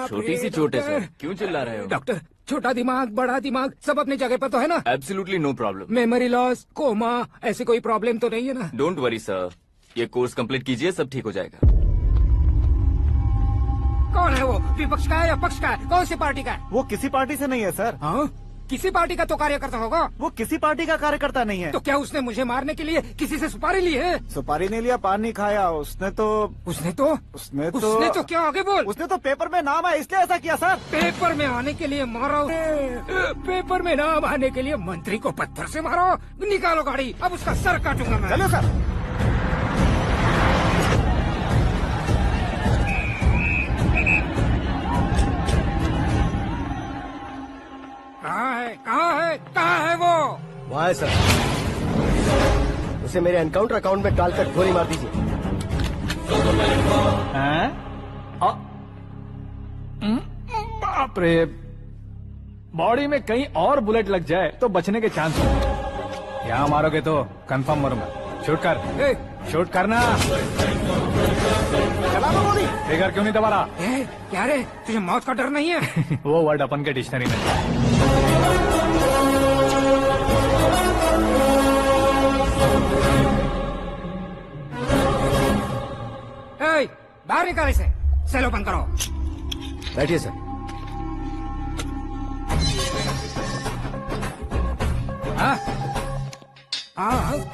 छोटी सी चोट है सर, क्यों चिल्ला रहे हो? डॉक्टर, छोटा दिमाग बड़ा दिमाग सब अपनी जगह पर तो है ना? Absolutely no problem. Memory loss, coma, ऐसी कोई प्रॉब्लम तो नहीं है ना? डोंट वरी सर, ये कोर्स कंप्लीट कीजिए, सब ठीक हो जाएगा। कौन है वो? विपक्ष का है या पक्ष का है? कौन सी पार्टी का है? वो किसी पार्टी से नहीं है सर। हाँ? किसी पार्टी का तो कार्यकर्ता होगा। वो किसी पार्टी का कार्यकर्ता नहीं है। तो क्या उसने मुझे मारने के लिए किसी से सुपारी ली है? सुपारी नहीं लिया, पान नहीं खाया। उसने तो क्या आगे बोल? उसने तो पेपर में नाम है इसलिए ऐसा किया सर। पेपर में आने के लिए मारा? पेपर में नाम आने के लिए मंत्री को पत्थर से मारो? निकालो गाड़ी, अब उसका सर काटूंगा मैं। चलो सर। कहाँ है वो? वहाँ है सर। उसे मेरे एनकाउंटर अकाउंट में डालकर गोली मार दीजिए। बाप रे, बॉडी में कहीं और बुलेट लग जाए तो बचने के चांस हो। यहाँ मारोगे तो कंफर्म मरूंगा। शूट कर, शूट करना। चला दो गोली। फिगर क्यों नहीं दबा रहा? क्या रे, तुझे मौत का डर नहीं है? वो वर्ड अपन के डिक्शनरी में। बाहर निकाल इसे, सेलो बंद करो। बैठिए सर।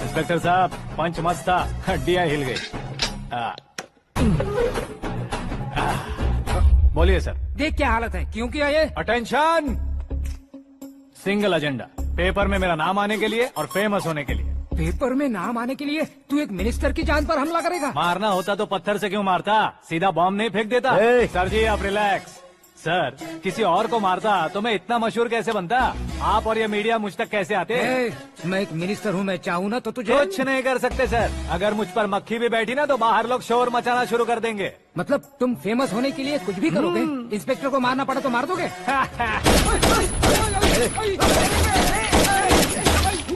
इंस्पेक्टर साहब, पंच मस्त था, हड्डियां हिल गई। बोलिए सर। देख क्या हालत है, क्यों किया ये? अटेंशन, सिंगल एजेंडा, पेपर में मेरा नाम आने के लिए और फेमस होने के लिए। पेपर में नाम आने के लिए तू एक मिनिस्टर की जान पर हमला करेगा? मारना होता तो पत्थर से क्यों मारता, सीधा बॉम्ब नहीं फेंक देता। सर जी आप रिलैक्स। सर, किसी और को मारता तो मैं इतना मशहूर कैसे बनता? आप और ये मीडिया मुझ तक कैसे आते? मैं एक मिनिस्टर हूँ, मैं चाहूँ ना तो तुझे कुछ नहीं कर सकते सर। अगर मुझ पर मक्खी भी बैठी ना तो बाहर लोग शोर मचाना शुरू कर देंगे। मतलब तुम फेमस होने के लिए कुछ भी करोगे? इंस्पेक्टर को मारना पड़ा तो मार दोगे?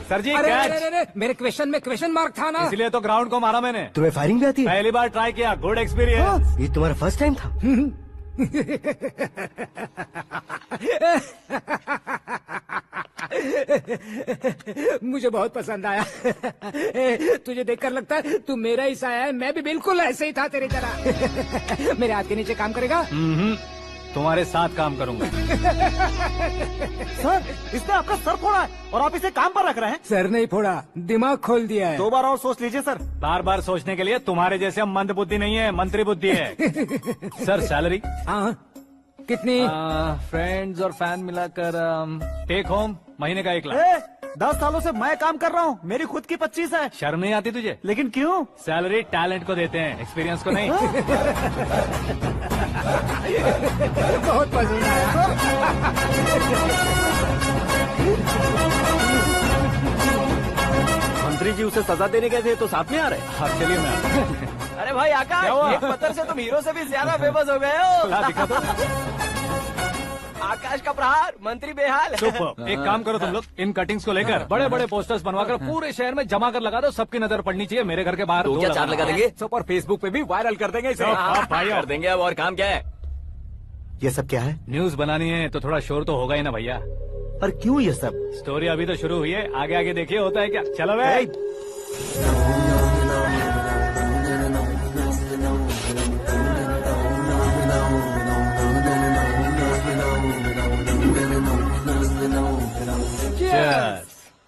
सर जी अरे, मेरे क्वेश्चन में क्वेश्चन मार्क था ना, इसलिए तो ग्राउंड को मारा मैंने। तुम्हें फायरिंग भी आती है? पहली बार ट्राई किया, गुड एक्सपीरियंस। ये तुम्हारा फर्स्ट टाइम था? मुझे बहुत पसंद आया। तुझे देखकर लगता है तू मेरा ही साया है। मैं भी बिल्कुल ऐसे ही था तेरी तरह। मेरे हाथ के नीचे काम करेगा? तुम्हारे साथ काम करूंगा। सर, इसने आपका सर फोड़ा है और आप इसे काम पर रख रहे हैं? सर नहीं फोड़ा, दिमाग खोल दिया है। 2 बार और सोच लीजिए सर। बार बार सोचने के लिए तुम्हारे जैसे मंद बुद्धि नहीं है, मंत्री बुद्धि है। Sir salary? हाँ, कितनी? फ्रेंड्स और फैन मिलाकर टेक होम महीने का 1 लाख। 10 सालों से मैं काम कर रहा हूँ, मेरी खुद की 25 है। शर्म नहीं आती तुझे? लेकिन क्यों? सैलरी टैलेंट को देते हैं, एक्सपीरियंस को नहीं। बहुत पसंद आया। मंत्री जी उसे सजा देने गए थे तो साथ में आ रहे? हाँ चलिए मैं आता हूं। अरे भाई आकाश, एक पत्थर से तुम हीरो से भी ज्यादा फेमस हो गए हो। दिखा दो। आकाश का प्रहार, मंत्री बेहाल। सुपर। एक काम करो तुम लोग, इन कटिंग्स को लेकर बड़े बड़े पोस्टर्स बनवाकर पूरे शहर में जमा कर लगा दो। सबकी नजर पड़नी चाहिए मेरे घर के बाहर। तो क्या 4 लगा देंगे? और फेसबुक पे भी वायरल कर देंगे इसे। कर देंगे। अब और काम क्या है? ये सब क्या है? न्यूज बनानी है तो थोड़ा शोर तो होगा ही ना भैया। पर क्यों ये सब? स्टोरी अभी तो शुरू हुई है, आगे आगे देखिए होता है क्या। चलो भाई।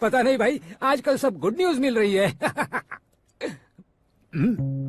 पता नहीं भाई, आजकल सब गुड न्यूज मिल रही है।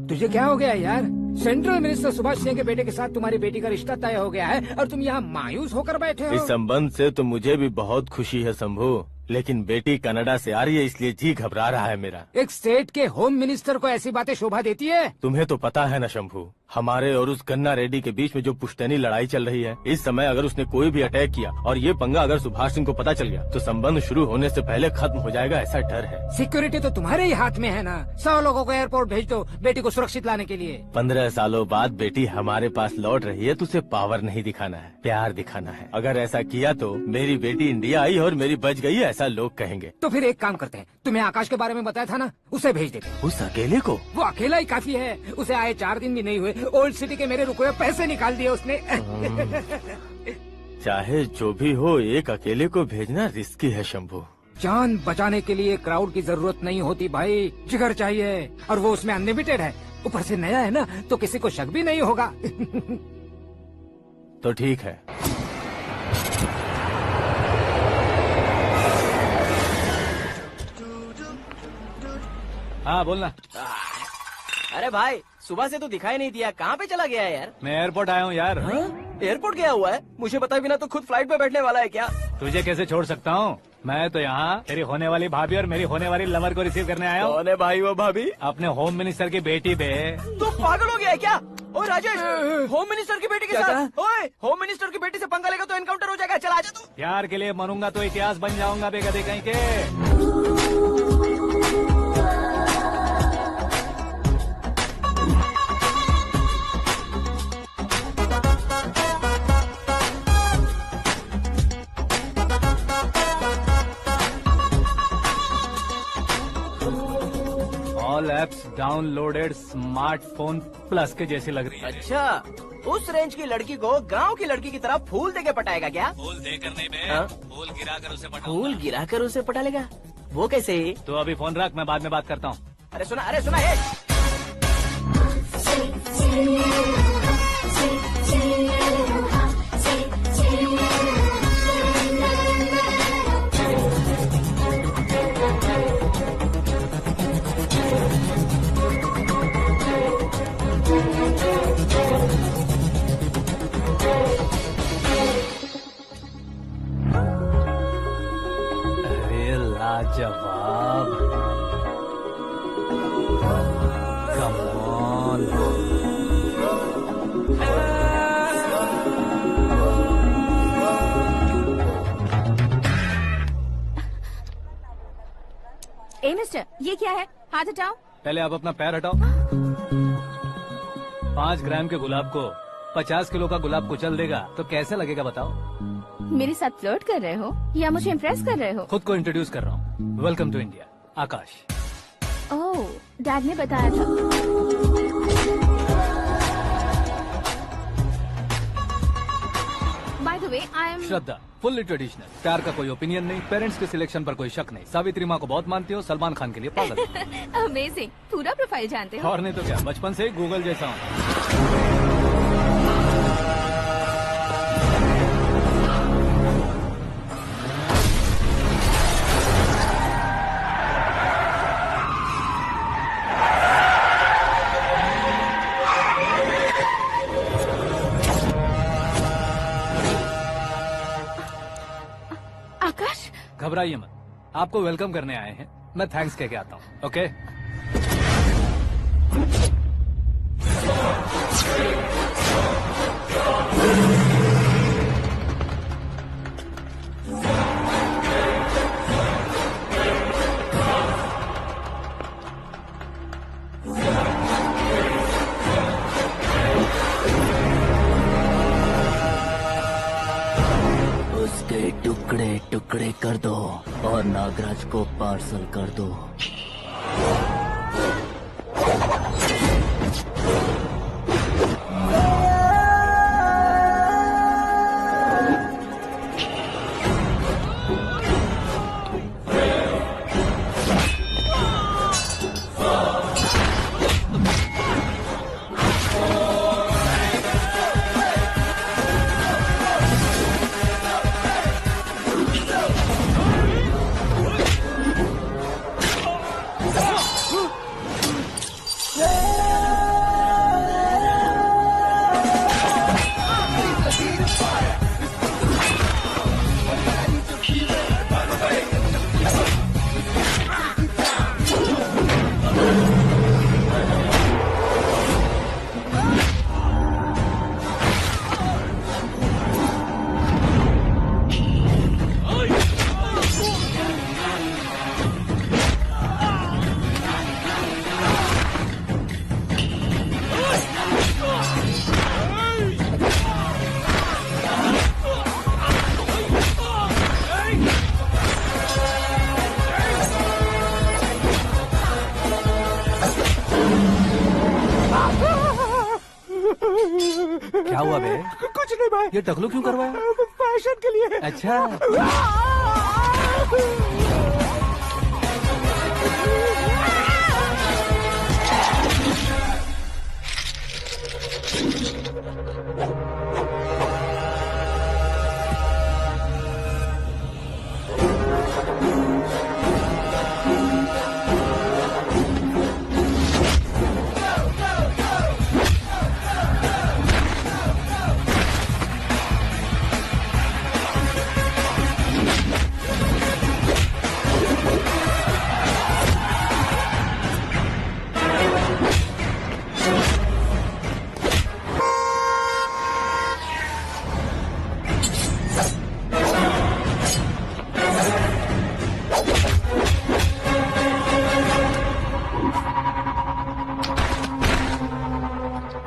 तुझे क्या हो गया यार? सेंट्रल मिनिस्टर सुभाष सिंह के बेटे के साथ तुम्हारी बेटी का रिश्ता तय हो गया है और तुम यहाँ मायूस होकर बैठे हो। इस संबंध से तो मुझे भी बहुत खुशी है शंभू, लेकिन बेटी कनाडा से आ रही है इसलिए जी घबरा रहा है मेरा। एक स्टेट के होम मिनिस्टर को ऐसी बातें शोभा देती है? तुम्हें तो पता है ना शंभू, हमारे और उस कन्ना रेड्डी के बीच में जो पुश्तैनी लड़ाई चल रही है, इस समय अगर उसने कोई भी अटैक किया और ये पंगा अगर सुभाष सिंह को पता चल गया तो संबंध शुरू होने से पहले खत्म हो जाएगा, ऐसा डर है। सिक्योरिटी तो तुम्हारे ही हाथ में है ना। 100 लोगों को एयरपोर्ट भेज दो बेटी को सुरक्षित लाने के लिए। 15 सालों बाद बेटी हमारे पास लौट रही है तो उसे पावर नहीं दिखाना है, प्यार दिखाना है। अगर ऐसा किया तो मेरी बेटी इंडिया आई और मेरी बच गई, ऐसा लोग कहेंगे। तो फिर एक काम करते हैं, तुम्हें आकाश के बारे में बताया था ना, उसे भेज देते हैं। उस अकेले को? वो अकेला ही काफी है। उसे आए 4 दिन भी नहीं हुए ओल्ड सिटी के मेरे रुके हुए पैसे निकाल दिए उसने। चाहे जो भी हो, एक अकेले को भेजना रिस्की है शंभू। जान बचाने के लिए क्राउड की जरूरत नहीं होती भाई, जिगर चाहिए, और वो उसमें अनलिमिटेड है। ऊपर से नया है ना, तो किसी को शक भी नहीं होगा। तो ठीक है। हाँ बोलना। अरे भाई, सुबह से तो दिखाई नहीं दिया, कहाँ पे चला गया है यार? मैं एयरपोर्ट आया हूँ यार। एयरपोर्ट गया हुआ है? मुझे बताए बिना तो खुद फ्लाइट पे बैठने वाला है क्या? तुझे कैसे छोड़ सकता हूँ? मैं तो यहाँ तेरी होने वाली भाभी और मेरी होने वाली लवर को रिसीव करने आया हूँ। कौन है भाई वो भाभी? अपने होम मिनिस्टर की बेटी पे। तो पागल हो गया है क्या? ओए राजेश, होम मिनिस्टर की बेटी के क्या साथ? ओए, होम मिनिस्टर की बेटी से पंगा लेगा तो एनकाउंटर हो जाएगा। चल आजा तू। प्यार के लिए मरूंगा तो इतिहास बन जाऊंगा बेगदे कहीं के। All apps downloaded smartphone plus के जैसी लग रही है। अच्छा, उस रेंज की लड़की को गांव की लड़की की तरह फूल देके पटाएगा क्या? फूल देकर नहीं बे, हाँ? फूल गिरा कर उसे पटाऊंगा। फूल गिरा कर उसे पटा लेगा? वो कैसे? तो अभी फोन रख, मैं बाद में बात करता हूँ। अरे सुना ये। अरे लाजवाब, कम ऑन। ए मिस्टर, ये क्या है? हाथ हटाओ। पहले आप अपना पैर हटाओ। 5 ग्राम के गुलाब को 50 किलो का गुलाब कुचल देगा तो कैसे लगेगा बताओ? मेरे साथ फ्लर्ट कर रहे हो या मुझे इम्प्रेस कर रहे हो? खुद को इंट्रोड्यूस कर रहा हूँ। Welcome to India, Akash. Oh, dad ने बताया था। By the way, I am Shraddha, fully traditional. प्यार का कोई ओपिनियन नहीं, पेरेंट्स के सिलेक्शन पर कोई शक नहीं। सावित्री माँ को बहुत मानती हो, सलमान खान के लिए पागल। अमेजिंग, पूरा प्रोफाइल जानते हो। और नहीं तो क्या, बचपन से ही गूगल जैसा हूँ। आकाश, घबराइए मत, आपको वेलकम करने आए हैं। मैं थैंक्स कह के आता हूँ। ओके, उसके टुकड़े टुकड़े कर दो और नागराज को पार्सल कर दो। क्या हुआ बे? कुछ नहीं भाई, ये टकलू क्यों करवाया? फैशन के लिए। अच्छा,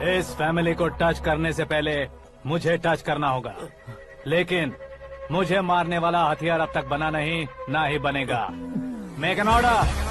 इस फैमिली को टच करने से पहले मुझे टच करना होगा, लेकिन मुझे मारने वाला हथियार अब तक बना नहीं, ना ही बनेगा। Make an order.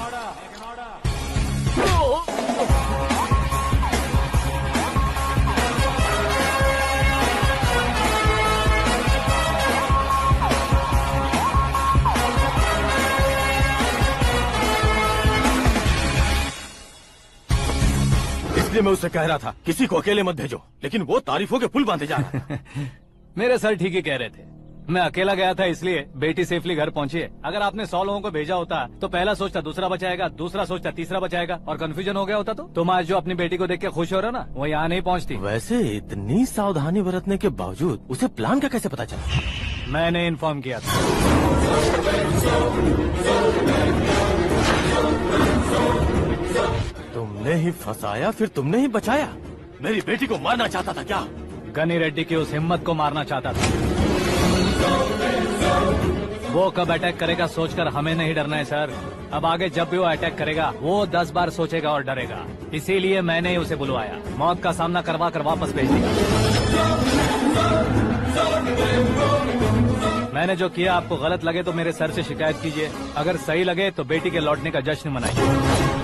इसलिए मैं उससे कह रहा था किसी को अकेले मत भेजो, लेकिन वो तारीफों के पुल बांधे जा रहा है। मेरे सर ठीक ही कह रहे थे। मैं अकेला गया था इसलिए बेटी सेफली घर पहुंची है। अगर आपने 100 लोगों को भेजा होता तो पहला सोचता दूसरा बचाएगा, दूसरा सोचता तीसरा बचाएगा, और कंफ्यूजन हो गया होता तो तुम आज जो अपनी बेटी को देख के खुश हो रहे हो ना, वो यहाँ नहीं पहुँचती। वैसे इतनी सावधानी बरतने के बावजूद उसे प्लान का कैसे पता चला? मैंने इन्फॉर्म किया था। तुमने ही फंसाया, फिर तुमने ही बचाया। मेरी बेटी को मारना चाहता था क्या? गनी रेड्डी की उस हिम्मत को मारना चाहता था। वो कब अटैक करेगा सोचकर हमें नहीं डरना है सर। अब आगे जब भी वो अटैक करेगा वो 10 बार सोचेगा और डरेगा। इसीलिए मैंने ही उसे बुलवाया, मौत का सामना करवा कर वापस भेज दिया। मैंने जो किया आपको गलत लगे तो मेरे सर से शिकायत कीजिए, अगर सही लगे तो बेटी के लौटने का जश्न मनाइए।